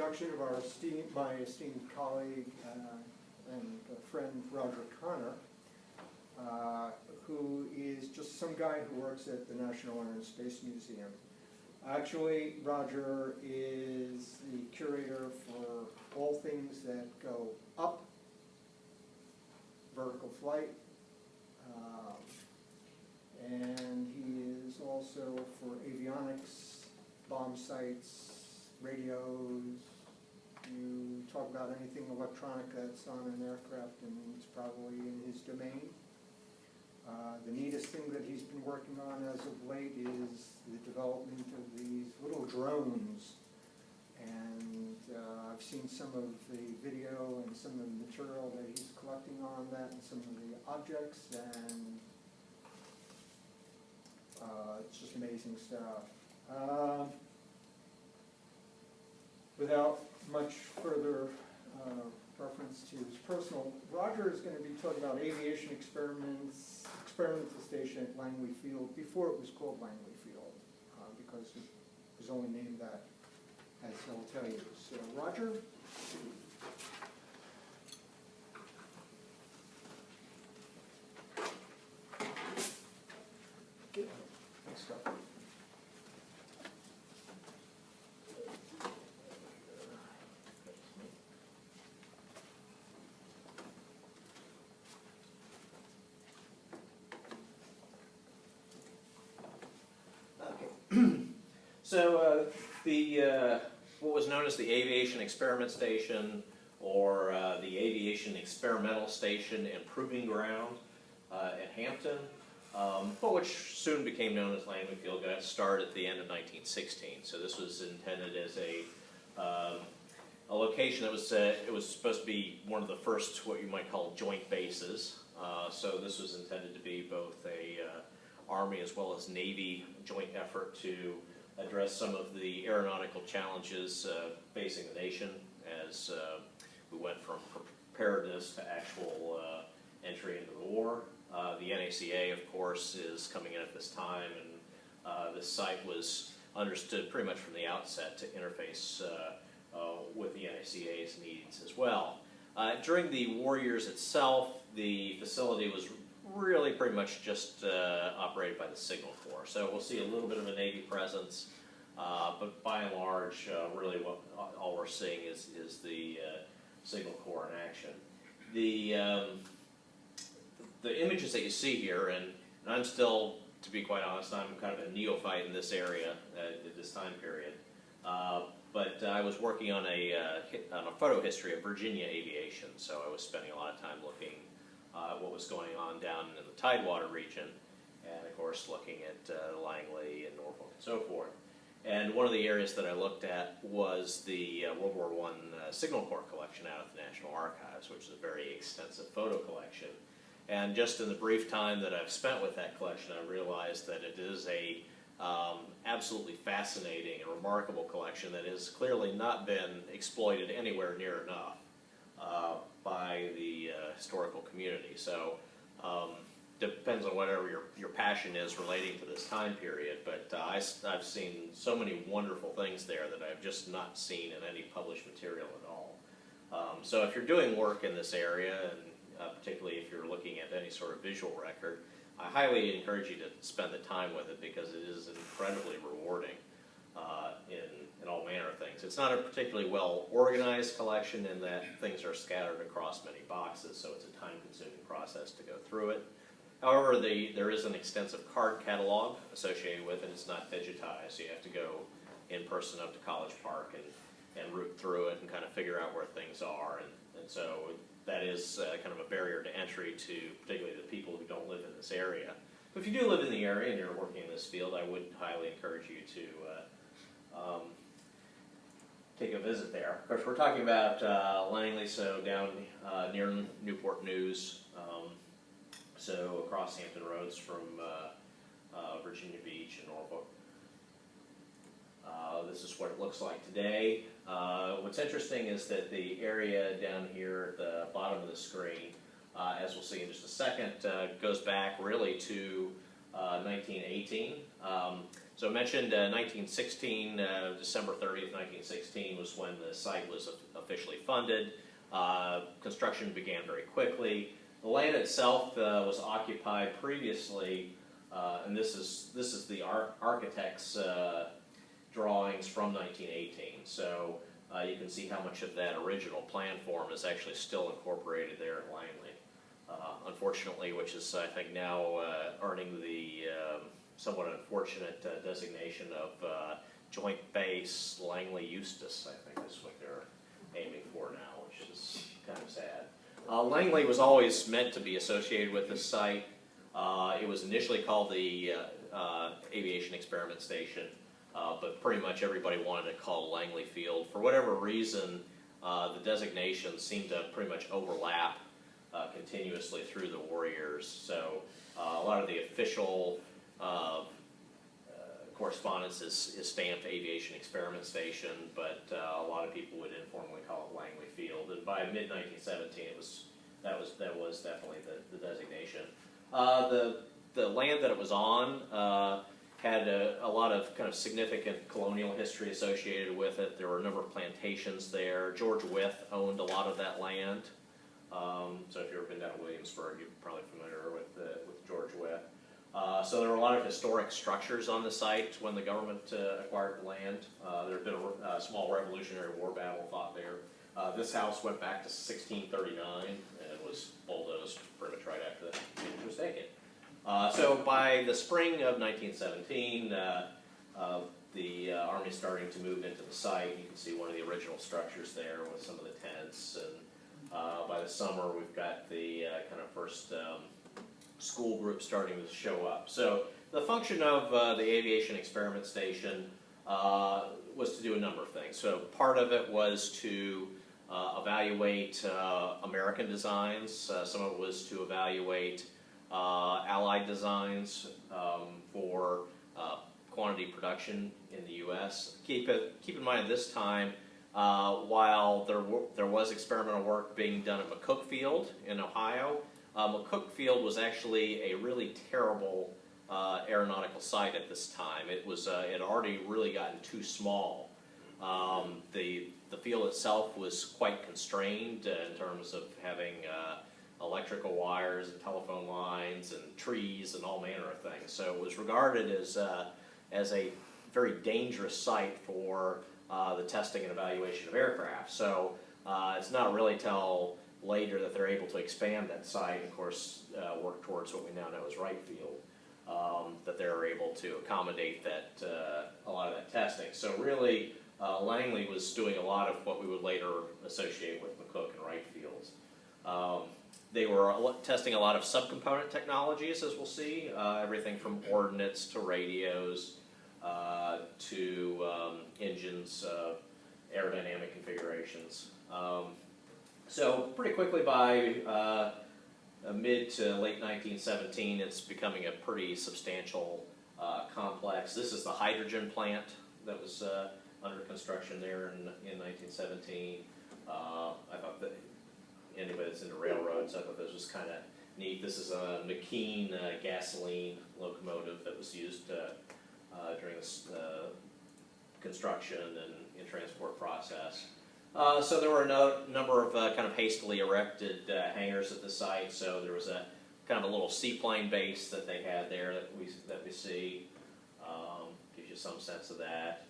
introduction of my esteemed colleague and friend Roger Connor, who is just some guy who works at the National Air and Space Museum. Actually, Roger is the curator for all things that go up, vertical flight, and he is also for avionics, bomb sites, radios. You talk about anything electronic that's on an aircraft and it's probably in his domain. The neatest thing that he's been working on as of late is the development of these little drones. And I've seen some of the video and some of the material that he's collecting on that and some of the objects, and it's just amazing stuff. Without much further reference to his personal, Roger is going to be talking about Aviation Experimental Station at Langley Field before it was called Langley Field, because it was only named that, as he'll tell you. So, Roger? Thanks, Scott. So what was known as the Aviation Experiment Station, or the Aviation Experimental Station and Proving Ground at Hampton, but which soon became known as Langley Field, got its start at the end of 1916. So this was intended as a location that was it was supposed to be one of the first what you might call joint bases. So this was intended to be both a Army as well as Navy joint effort to address some of the aeronautical challenges facing the nation as we went from preparedness to actual entry into the war. The NACA, of course, is coming in at this time, and this site was understood pretty much from the outset to interface with the NACA's needs as well. During the war years itself, the facility was really pretty much just operated by the Signal Corps. So we'll see a little bit of a Navy presence, but by and large, really what all we're seeing is the Signal Corps in action. The images that you see here, and I'm still, to be quite honest, I'm kind of a neophyte in this area at this time period. But I was working on a photo history of Virginia aviation, so I was spending a lot of time looking at what was going on down in the Tidewater region, and of course looking at Langley and Norfolk and so forth. And one of the areas that I looked at was the World War I Signal Corps collection out at the National Archives, which is a very extensive photo collection. And just in the brief time that I've spent with that collection, I realized that it is a absolutely fascinating and remarkable collection that has clearly not been exploited anywhere near enough by the historical community. So depends on whatever your passion is relating to this time period, but I've seen so many wonderful things there that I've just not seen in any published material at all. So if you're doing work in this area, and particularly if you're looking at any sort of visual record, I highly encourage you to spend the time with it, because it is incredibly rewarding in all manner of things. It's not a particularly well organized collection in that things are scattered across many boxes, so it's a time-consuming process to go through it. However, there is an extensive card catalog associated with it. It's not digitized, so you have to go in person up to College Park and root through it and kind of figure out where things are. And so that is kind of a barrier to entry to particularly the people who don't live in this area. But if you do live in the area and you're working in this field, I would highly encourage you to take a visit there. Of course, we're talking about Langley, so down near Newport News, so across Hampton Roads from Virginia Beach and Norfolk. This is what it looks like today. What's interesting is that the area down here at the bottom of the screen, as we'll see in just a second, goes back really to 1918. So I mentioned 1916, December 30th, 1916 was when the site was officially funded. Construction began very quickly. The land itself was occupied previously, and this is the architect's drawings from 1918. So you can see how much of that original plan form is actually still incorporated there at Langley. Unfortunately, which is I think now earning the somewhat unfortunate designation of Joint Base Langley Eustis, I think is what they're aiming for now, which is kind of sad. Langley was always meant to be associated with this site. It was initially called the Aviation Experimental Station, but pretty much everybody wanted to call it Langley Field. For whatever reason, the designations seemed to pretty much overlap continuously through the war years. So a lot of the official correspondence is stamped Aviation Experiment Station, but a lot of people would informally call it Langley Field. And by mid-1917, that was definitely the designation. The land that it was on had a lot of kind of significant colonial history associated with it. There were a number of plantations there. George Wythe owned a lot of that land. So if you've ever been down to Williamsburg, you're probably familiar with George Wythe. So there were a lot of historic structures on the site when the government acquired the land. There had been a small Revolutionary War battle fought there. This house went back to 1639 and was bulldozed pretty much right after that it was taken. So by the spring of 1917, the Army's starting to move into the site. You can see one of the original structures there with some of the tents. And by the summer, we've got the kind of first school group starting to show up. So the function of the Aviation Experiment Station was to do a number of things. So part of it was to evaluate American designs. Some of it was to evaluate Allied designs for quantity production in the U.S. Keep in mind at this time, while there was experimental work being done at McCook Field in Ohio, McCook Field was actually a really terrible aeronautical site at this time. It had already really gotten too small. The field itself was quite constrained in terms of having electrical wires and telephone lines and trees and all manner of things. So it was regarded as a very dangerous site for the testing and evaluation of aircraft. So it's not really till later that they're able to expand that site and, of course, work towards what we now know as Wright Field, that they're able to accommodate that a lot of that testing. So really, Langley was doing a lot of what we would later associate with McCook and Wright Fields. They were testing a lot of subcomponent technologies, as we'll see, everything from ordnance to radios to engines, aerodynamic configurations. So pretty quickly by mid to late 1917, it's becoming a pretty substantial complex. This is the hydrogen plant that was under construction there in 1917. I thought that anybody that's into railroads, I thought this was kind of neat. This is a McKean gasoline locomotive that was used during this construction and transport process. So there were a number of kind of hastily erected hangars at the site. So there was a kind of a little seaplane base that they had there that we see. Gives you some sense of that.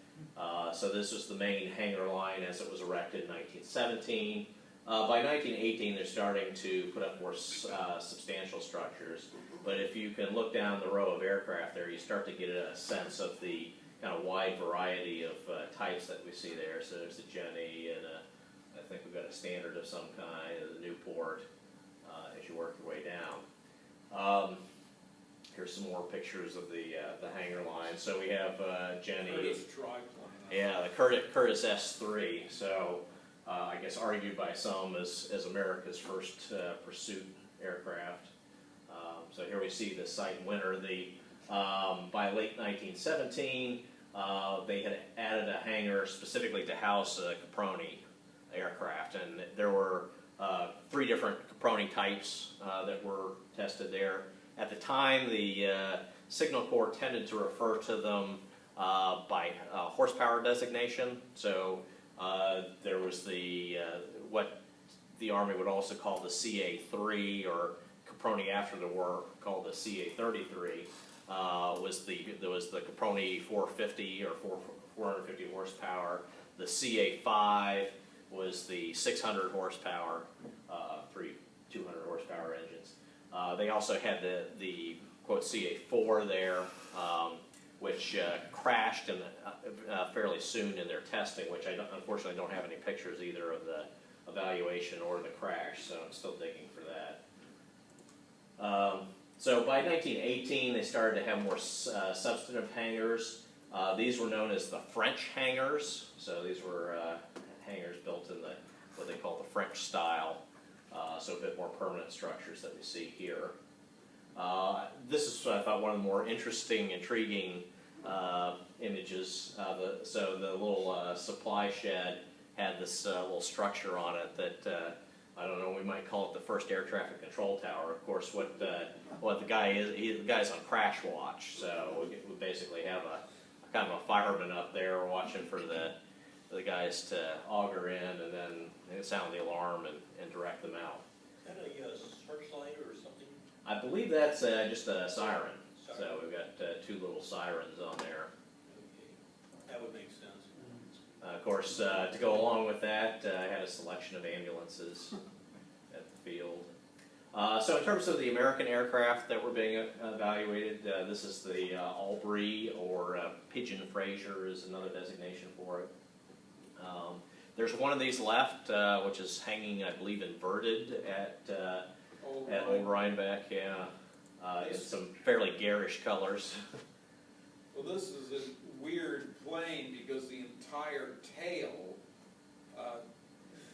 So this was the main hangar line as it was erected in 1917. By 1918, they're starting to put up more substantial structures. But if you can look down the row of aircraft there, you start to get a sense of the kind of wide variety of types that we see there. So there's a Jenny, and I think we've got a Standard of some kind, the Newport, as you work your way down. Here's some more pictures of the hangar line. So we have Jenny. Curtis triplane. Yeah, the Curtis S3. So I guess argued by some as America's first pursuit aircraft. So here we see the site in winter. By late 1917, they had added a hangar specifically to house a Caproni aircraft, and there were 3 different Caproni types that were tested there. At the time, the Signal Corps tended to refer to them by horsepower designation. So there was the what the Army would also call the CA-3, or Caproni after the war called the CA-33. There was the Caproni 450 or 450 horsepower. The CA-5 was the 600 horsepower, 200 horsepower engines. They also had the quote CA-4 there, which crashed fairly soon in their testing, which I unfortunately don't have any pictures either of the evaluation or the crash, so I'm still digging for that. So by 1918, they started to have more substantive hangars. These were known as the French hangars. So these were hangars built in what they call the French style, so a bit more permanent structures that we see here. This is, I thought, one of the more interesting, intriguing images. So the little supply shed had this little structure on it that I don't know, we might call it the first air traffic control tower. Of course, what the guy is, the guy's on crash watch, so we basically have a kind of a fireman up there watching for the guys to auger in and then sound the alarm and direct them out. Is that a searchlight or something? I believe that's just a siren. So we've got two little sirens on there. Okay. That would make sense. Of course, to go along with that, I had a selection of ambulances at the field. So in terms of the American aircraft that were being evaluated, this is the Albury, or Pigeon Fraser is another designation for it. There's one of these left, which is hanging, I believe, inverted at Old Rhinebeck, yeah, in some fairly garish colors. Well, this is a weird plane because the entire tail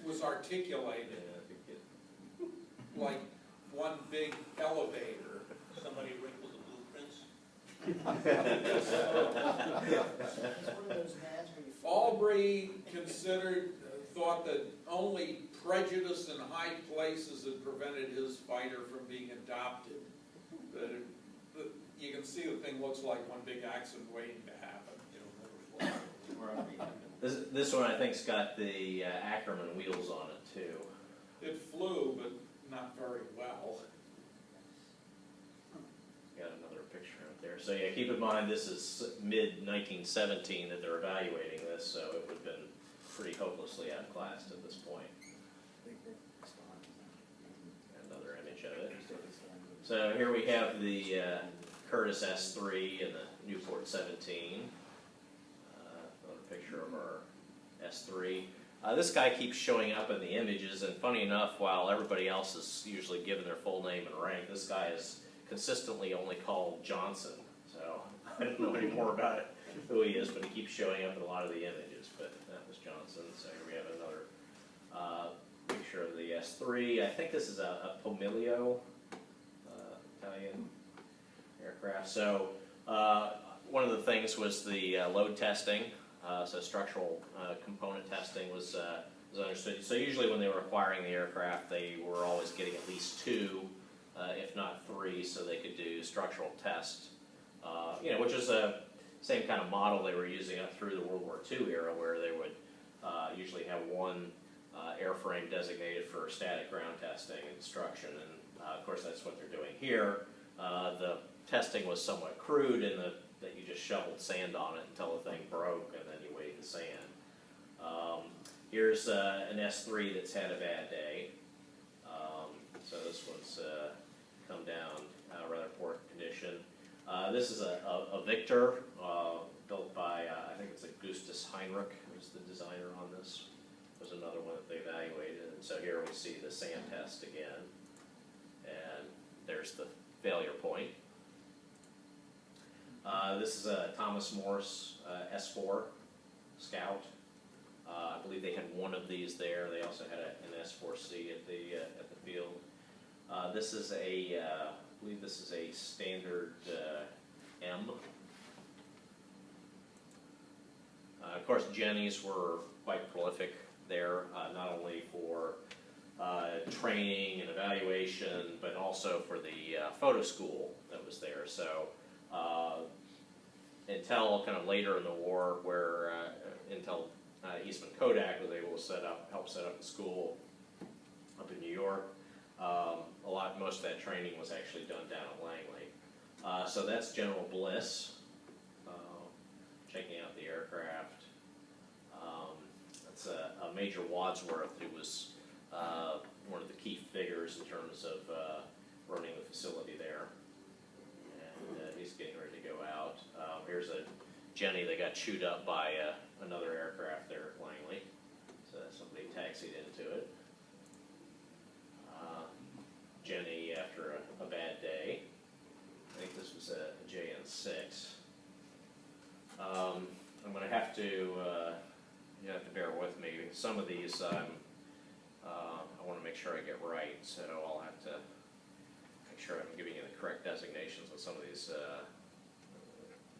was articulated like one big elevator. Somebody wrinkled the blueprints. Albury thought that only prejudice in high places had prevented his fighter from being adopted. But you can see the thing looks like one big accident waiting to happen. This one, I think, has got the Ackerman wheels on it too. It flew, but not very well. Got another picture up there. So yeah, keep in mind this is mid-1917 that they're evaluating this, so it would have been pretty hopelessly outclassed at this point. Another image of it. So here we have the Curtiss S3 and the Newport 17. Another picture of our S3. This guy keeps showing up in the images, and funny enough, while everybody else is usually given their full name and rank, this guy is consistently only called Johnson. So I don't know any more about it, who he is, but he keeps showing up in a lot of the images. But that was Johnson. So here we have another picture of the S3. I think this is a Pomiglio Italian aircraft. So one of the things was the load testing. So structural component testing was understood. So usually when they were acquiring the aircraft, they were always getting at least two, if not three, so they could do structural test. Which is the same kind of model they were using up through the World War II era, where they would usually have one airframe designated for static ground testing and instruction, and of course that's what they're doing here. The testing was somewhat crude in that you just shoveled sand on it until the thing broke, and then you weighed the sand. Here's an S3 that's had a bad day. So this one's come down rather poor condition. This is a Victor built by, I think it's Augustus Heinrich, who's the designer on this. There's another one that they evaluated. And so here we see the sand test again. And there's the failure point. This is a Thomas Morse S4 Scout. I believe they had one of these there. They also had an S4C at the field. This is I believe this is a standard M. Of course, Jennies were quite prolific there, not only for training and evaluation, but also for the photo school that was there. So until kind of later in the war, where until Eastman Kodak was able to help set up the school up in New York. Most of that training was actually done down at Langley. So that's General Bliss, checking out the aircraft. That's a Major Wadsworth, who was one of the key figures in terms of running the facility there. And he's getting ready to go out. Here's a Jenny that got chewed up by another aircraft there at Langley. So somebody taxied into it. Jenny after a bad day. I think this was a JN6. I'm going to have to, you have to bear with me. Some of these I want to make sure I get right, so I'll have to make sure I'm giving you the correct designations on some of these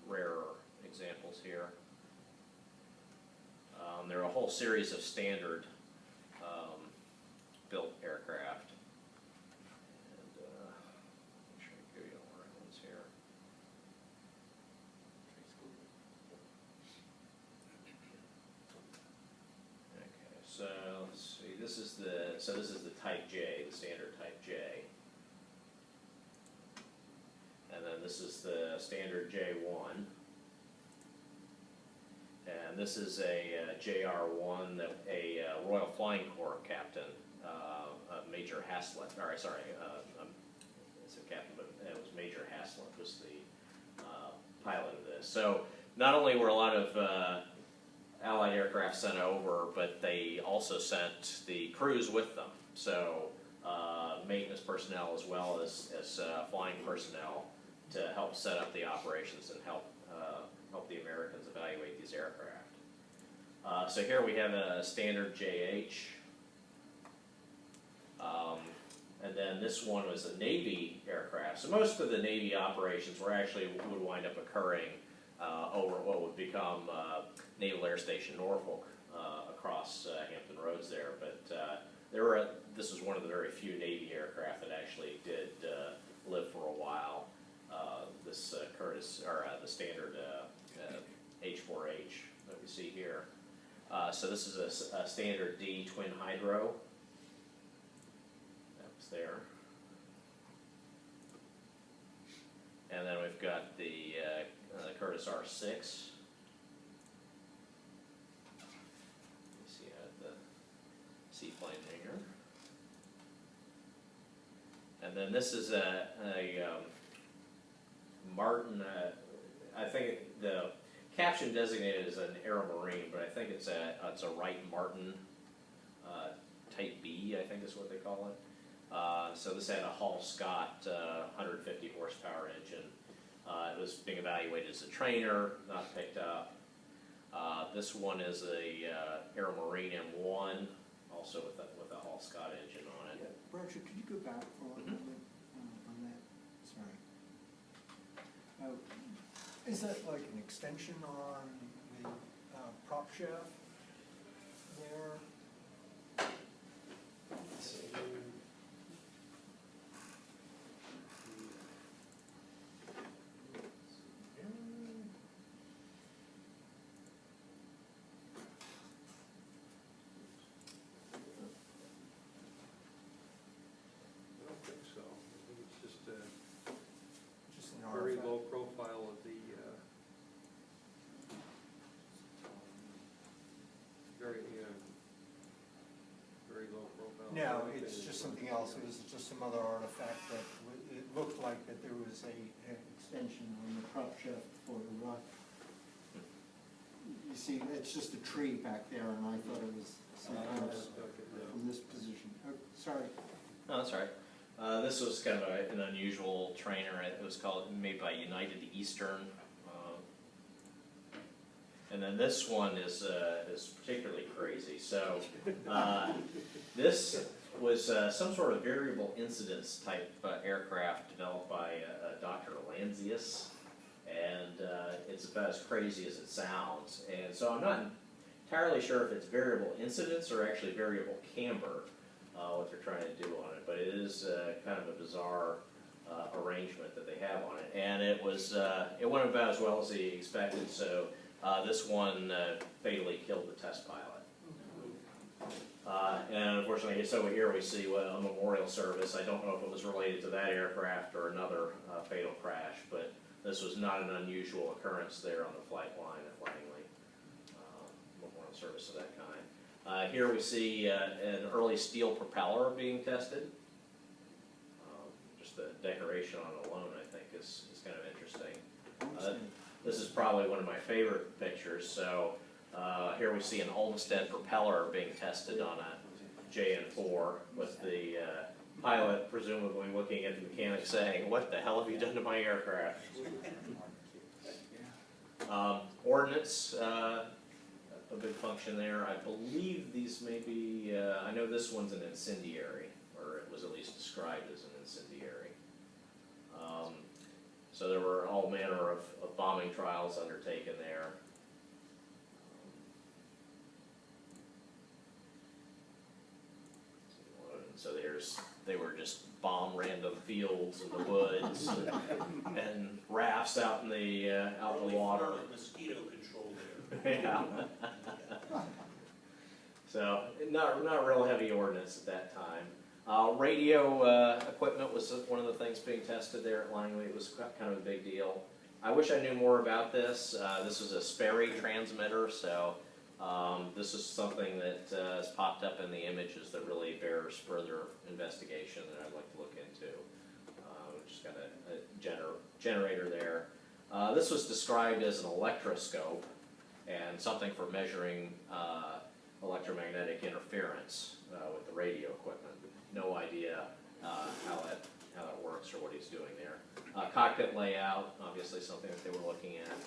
rarer examples here. There are a whole series of standard built aircraft. And make sure I give you all the right ones here. Okay, so let's see. This is the Type J, the standard Type J. And then this is the standard J1. And this is a JR1 that a Royal Flying Corps captain, Major Haslett, or sorry, it's a captain, but it was Major Haslett was the pilot of this. So not only were a lot of Allied aircraft sent over, but they also sent the crews with them. So maintenance personnel as well as flying personnel to help set up the operations and help the Americans evaluate these aircraft. So here we have a standard JH. And then this one was a Navy aircraft. So most of the Navy operations would wind up occurring over what would become Naval Air Station Norfolk across Hampton Roads there. But this was one of the very few Navy aircraft that actually did live for a while. This Curtiss, or the standard H4H that we see here. So this is a standard D twin hydro. That was there. And then we've got the Curtiss R6. You see the seaplane here. And then this is a Martin, I think the caption designated as an Aeromarine, but I think it's a Wright Martin Type B, I think is what they call it. So this had a Hall Scott 150 horsepower engine. It was being evaluated as a trainer, not picked up. This one is a Aeromarine M1, also with a Hall Scott engine on it. Yeah. Roger, could you go back for a moment on that? Sorry. Is that like an extension on the prop shaft there? Let's see. I don't think so. I think it's just a Just an very artifact. low profile of the, very low profile. No, it's just something else. It was just some other artifact that it looked like that there was an extension on the prop shaft for the rock. You see, it's just a tree back there, and I thought it was something else from this position. Oh, sorry. No, that's all right. This was kind of an unusual trainer. It was made by United Eastern. And then this one is particularly crazy. So this was some sort of variable incidence type aircraft developed by Dr. Lanzius, and it's about as crazy as it sounds. And so I'm not entirely sure if it's variable incidence or actually variable camber, what they're trying to do on it. But it is kind of a bizarre arrangement that they have on it. And it was, it went about as well as he expected, so this one fatally killed the test pilot. And unfortunately, so here we see a memorial service. I don't know if it was related to that aircraft or another fatal crash, but this was not an unusual occurrence there on the flight line at Langley. Memorial service of that kind. Here we see an early steel propeller being tested. Just the decoration on it alone, I think, is kind of interesting. This is probably one of my favorite pictures. So here we see an Olmsted propeller being tested on a JN4 with the pilot presumably looking at the mechanic saying, "What the hell have you done to my aircraft?" Ordnance, a big function there. I believe these may be, I know this one's an incendiary, or it was at least described as an incendiary. So there were all manner of bombing trials undertaken there. So they were just bomb random fields in the woods and rafts out in the water. Mosquito control there. Yeah. So not real heavy ordnance at that time. Radio equipment was one of the things being tested there at Langley. It was kind of a big deal. I wish I knew more about this. This was a Sperry transmitter, so this is something that has popped up in the images that really bears further investigation that I'd like to look into. We've just got a generator there. This was described as an electroscope and something for measuring electromagnetic interference with the radio equipment. No idea how that works or what he's doing there. Cockpit layout, obviously something that they were looking at.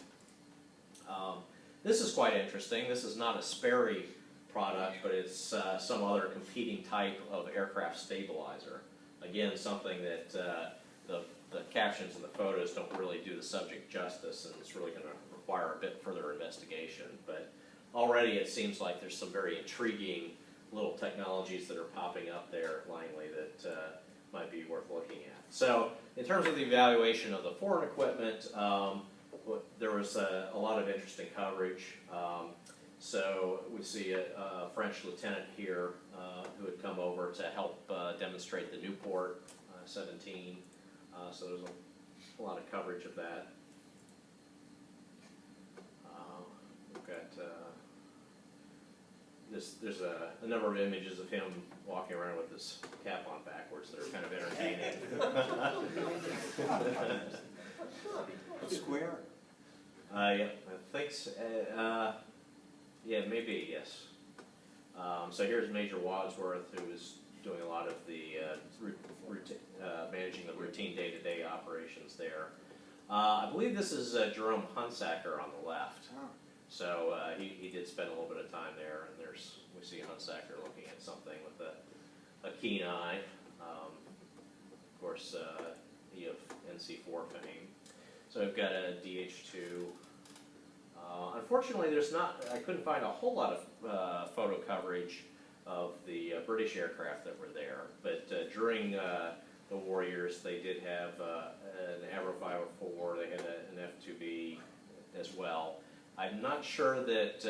This is quite interesting. This is not a Sperry product, but it's some other competing type of aircraft stabilizer. Again, something that the captions and the photos don't really do the subject justice, and it's really going to require a bit further investigation. But already it seems like there's some very intriguing little technologies that are popping up there at Langley that might be worth looking at. So in terms of the evaluation of the foreign equipment, there was a lot of interesting coverage. So we see a French lieutenant here who had come over to help demonstrate the Newport 17. So there's a lot of coverage of that. We've got there's a number of images of him walking around with his cap on backwards that are kind of entertaining. Square? Yeah, I think so. Yeah, maybe, yes. So here's Major Wadsworth, who is doing a lot of the managing the routine day-to-day operations there. I believe this is Jerome Hunsaker on the left. So he did spend a little bit of time there, and we see Hunsaker looking at something with a keen eye. Of course, he of NC4 fame. So we've got a DH2. Unfortunately, I couldn't find a whole lot of photo coverage of the British aircraft that were there. But during the war years, they did have an Avro 504, they had an F2B as well. I'm not sure that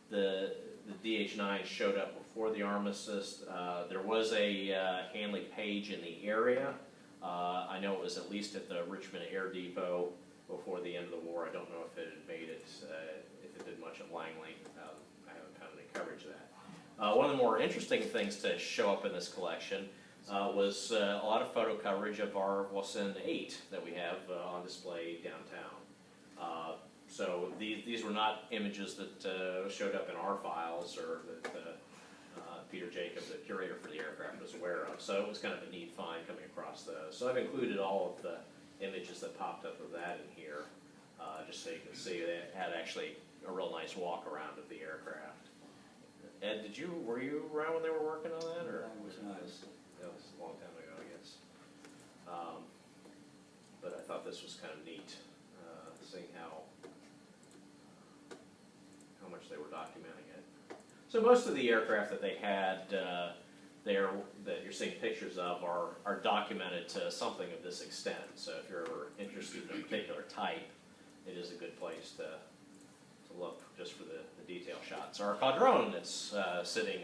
the DH9 showed up before the armistice. There was a Hanley Page in the area. I know it was at least at the Richmond Air Depot before the end of the war. I don't know if it had made it, if it did much at Langley. I haven't found any coverage of that. One of the more interesting things to show up in this collection was a lot of photo coverage of our Washington 8 that we have on display downtown. So these were not images that showed up in our files or that Peter Jacob, the curator for the aircraft, was aware of. So it was kind of a neat find coming across those. So I've included all of the images that popped up of that in here, just so you can see they had actually a real nice walk around of the aircraft. Ed, were you around when they were working on that, or? That was nice. That was a long time ago, I guess. But I thought this was kind of neat, seeing how much they were documenting it. So most of the aircraft that they had there that you're seeing pictures of are documented to something of this extent. So if you're ever interested in a particular type, it is a good place to look just for the detail shots. Our quadrone that's sitting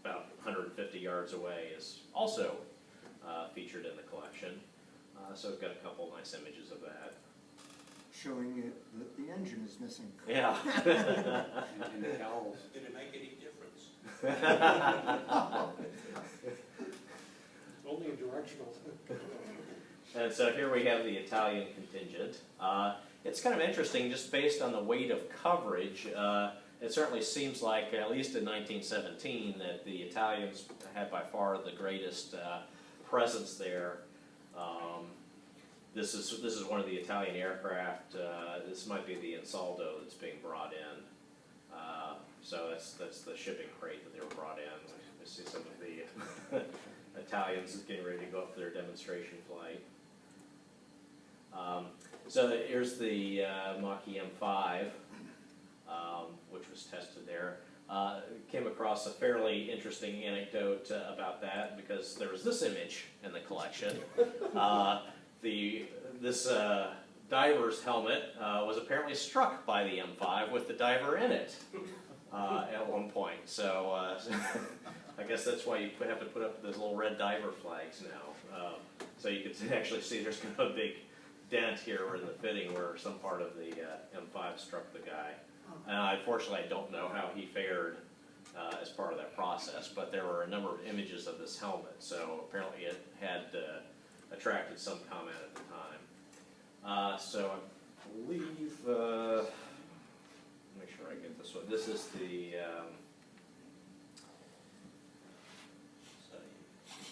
about 150 yards away is also featured in the collection. So we've got a couple nice images of that. Showing it that the engine is missing. Yeah. And the cowls. Did it make any difference? Only a directional. And so here we have the Italian contingent. It's kind of interesting, just based on the weight of coverage. It certainly seems like, at least in 1917, that the Italians had by far the greatest presence there. This is one of the Italian aircraft. This might be the Ansaldo that's being brought in. So that's the shipping crate that they were brought in. We see some of the Italians getting ready to go up for their demonstration flight. So here's the Mach-E M5, which was tested there. Came across a fairly interesting anecdote about that because there was this image in the collection. This diver's helmet was apparently struck by the M5 with the diver in it at one point. So I guess that's why you have to put up those little red diver flags now. So you can actually see there's kind of a big dent here in the fitting where some part of the M5 struck the guy. Unfortunately, I don't know how he fared as part of that process, but there were a number of images of this helmet, so apparently it had attracted some comment at the time. So I believe, make sure I get this one. This is the,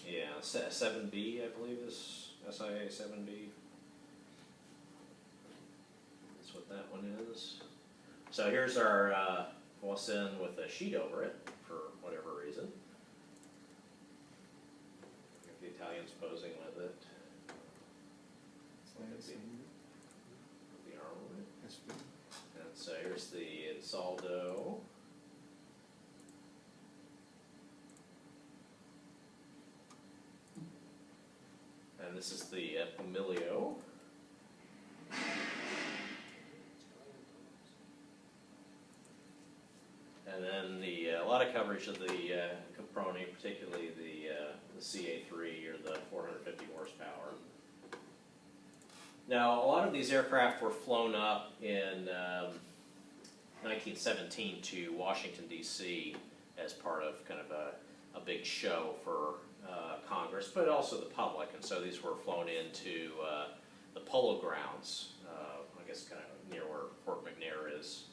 yeah, 7B, I believe is SIA 7B. That's what that one is. So here's our Voisin with a sheet over it, for whatever reason. The Italians posing with it. The armament. And so here's the Ansaldo. And this is the Emilio. And then a lot of coverage of the Caproni, particularly the CA3 or the 450 horsepower. Now, a lot of these aircraft were flown up in 1917 to Washington, D.C. as part of kind of a big show for Congress, but also the public. And so these were flown into the Polo Grounds, I guess kind of near where Fort McNair is.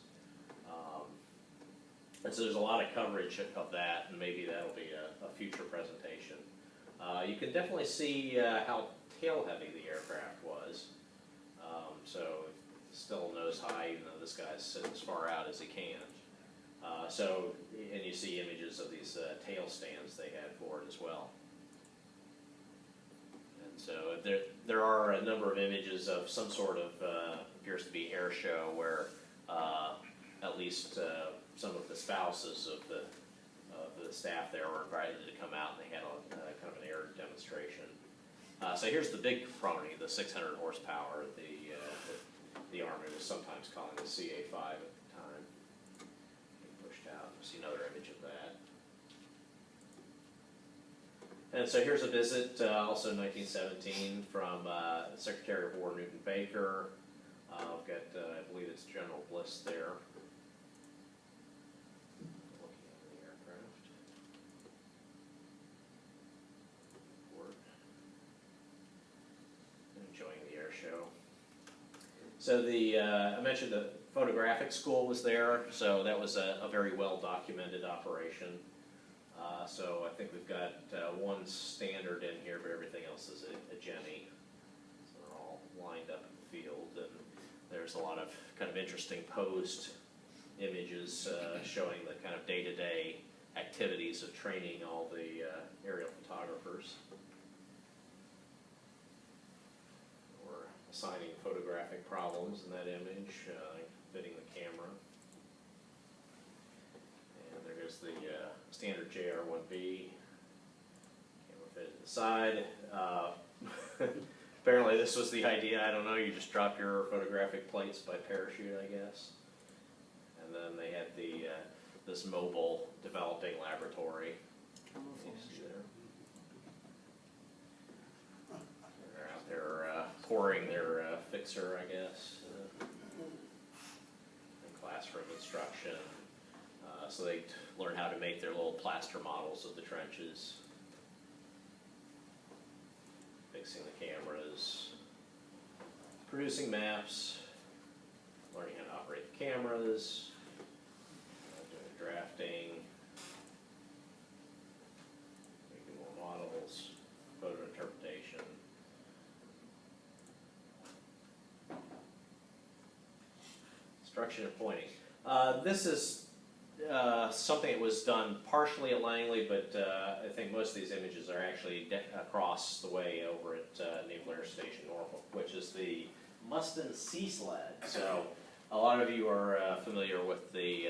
And so there's a lot of coverage of that, and maybe that'll be a future presentation. You can definitely see how tail-heavy the aircraft was. So still nose high, even though this guy's sitting as far out as he can. And you see images of these tail stands they had for it as well. And so there are a number of images of some sort of, appears to be air show where at least some of the spouses of the staff there were invited to come out, and they had kind of an air demonstration. So here's the big Caproni, the 600 horsepower. The Army was sometimes calling the CA5 at the time. Pushed out. See another image of that. And so here's a visit, also 1917, from Secretary of War Newton Baker. We've got, I believe it's General Bliss there. Looking at the aircraft. Enjoying the air show. So I mentioned the photographic school was there, so that was a very well documented operation. So I think we've got one standard in here, but everything else is a Jenny. So they're all lined up in the field, and there's a lot of kind of interesting posed images showing the kind of day-to-day activities of training all the aerial photographers. We're assigning photographic problems in that image, fitting the camera. And there's the standard JR-1B. side. Apparently this was the idea, I don't know, you just drop your photographic plates by parachute, I guess. And then they had the this mobile developing laboratory. You see there. They're out there pouring their fixer, I guess, and classroom instruction. So they learn how to make their little plaster models of the trenches. Fixing the cameras, producing maps, learning how to operate the cameras, doing drafting, making more models, photo interpretation. Instruction and pointing. This is something that was done partially at Langley, but I think most of these images are actually across the way over at Naval Air Station Norfolk, which is the Mustin Sea Sled. So a lot of you are familiar with the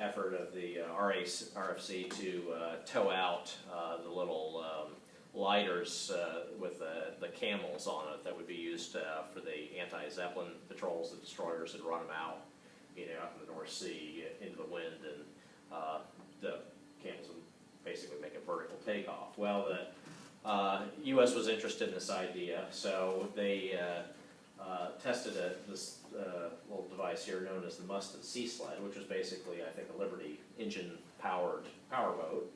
effort of the RFC to tow out the little lighters with the camels on it that would be used for the anti-Zeppelin patrols. The destroyers would run them out, out in the North Sea into the wind, and the camels would basically make a vertical takeoff. Well, the U.S. was interested in this idea, so they tested this little device here known as the Mustin Sea Sled, which was basically, I think, a Liberty engine-powered powerboat.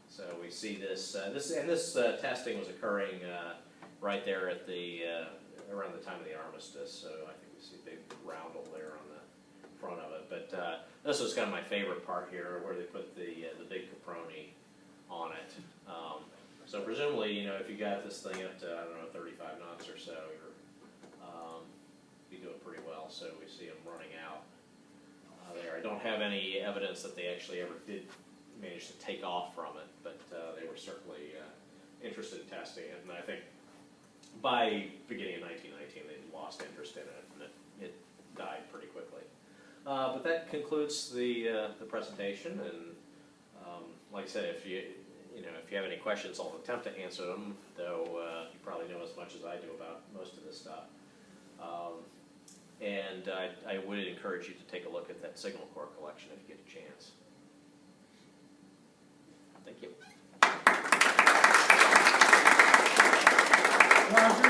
So we see this, this testing was occurring right there at around the time of the armistice. So I think we see a big roundel there on the front of it. But this was kind of my favorite part here, where they put the big Caproni on it. So presumably, if you got this thing up to, I don't know, 35 knots or so, you're doing pretty well. So we see them running out there. I don't have any evidence that they actually ever did manage to take off from it, but they were certainly interested in testing it. And I think by beginning of 1919, they lost interest in it, and it died pretty quickly. But that concludes the presentation. And like I said, if you have any questions, I'll attempt to answer them. Though you probably know as much as I do about most of this stuff. And I would encourage you to take a look at that Signal Corps collection if you get a chance. Thank you. Roger,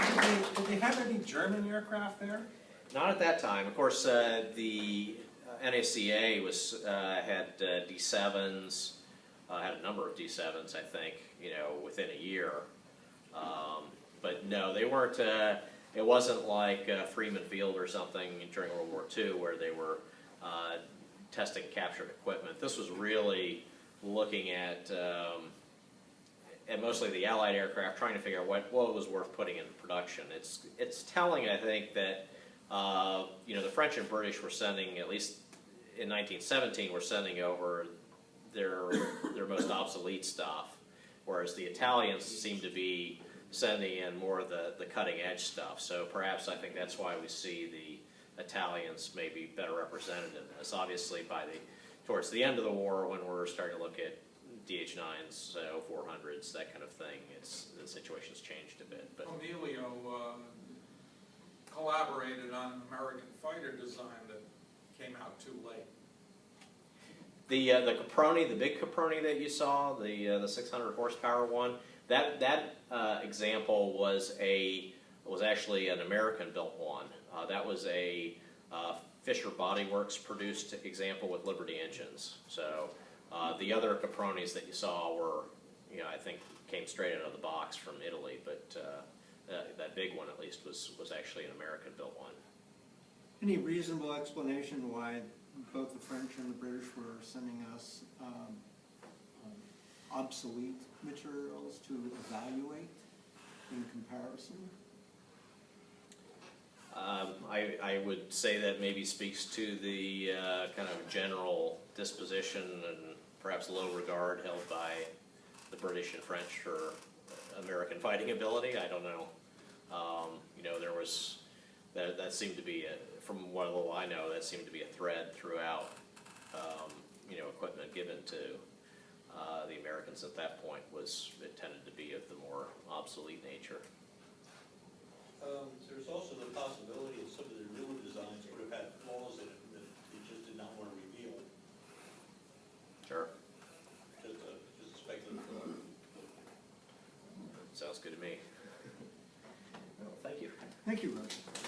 did they have any German aircraft there? Not at that time. Of course, the NACA had D7s, had a number of D7s, I think, within a year. But no, they weren't. It wasn't like Freeman Field or something during World War II where they were testing captured equipment. This was really looking at mostly the Allied aircraft, trying to figure out what was worth putting into production. It's telling, I think, that the French and British were sending, at least in 1917, were sending over their most obsolete stuff, whereas the Italians seem to be sending in more of the cutting edge stuff. So perhaps I think that's why we see the Italians maybe better represented in this. Obviously, towards the end of the war, when we're starting to look at DH-9s, 400s, that kind of thing, the situation's changed a bit. But Emilio collaborated on an American fighter design that came out too late. the Caproni, the big Caproni that you saw, the 600 horsepower one, that example was actually an American-built one. That was a Fisher Body Works produced example with Liberty engines. So the other Capronis that you saw were, I think came straight out of the box from Italy, but that big one at least was actually an American-built one. Any reasonable explanation why both the French and the British were sending us obsolete materials to evaluate in comparison? I would say that maybe speaks to the kind of general disposition and perhaps low regard held by the British and French for American fighting ability. I don't know. There was that seemed to be from what little I know, that seemed to be a thread throughout. Equipment given to The Americans at that point was, it tended to be of the more obsolete nature. There's also the possibility that some of their newer designs would have had flaws in it that they just did not want to reveal. Sure. Just a speculative thought. Sounds good to me. Well, thank you. Thank you, Roger.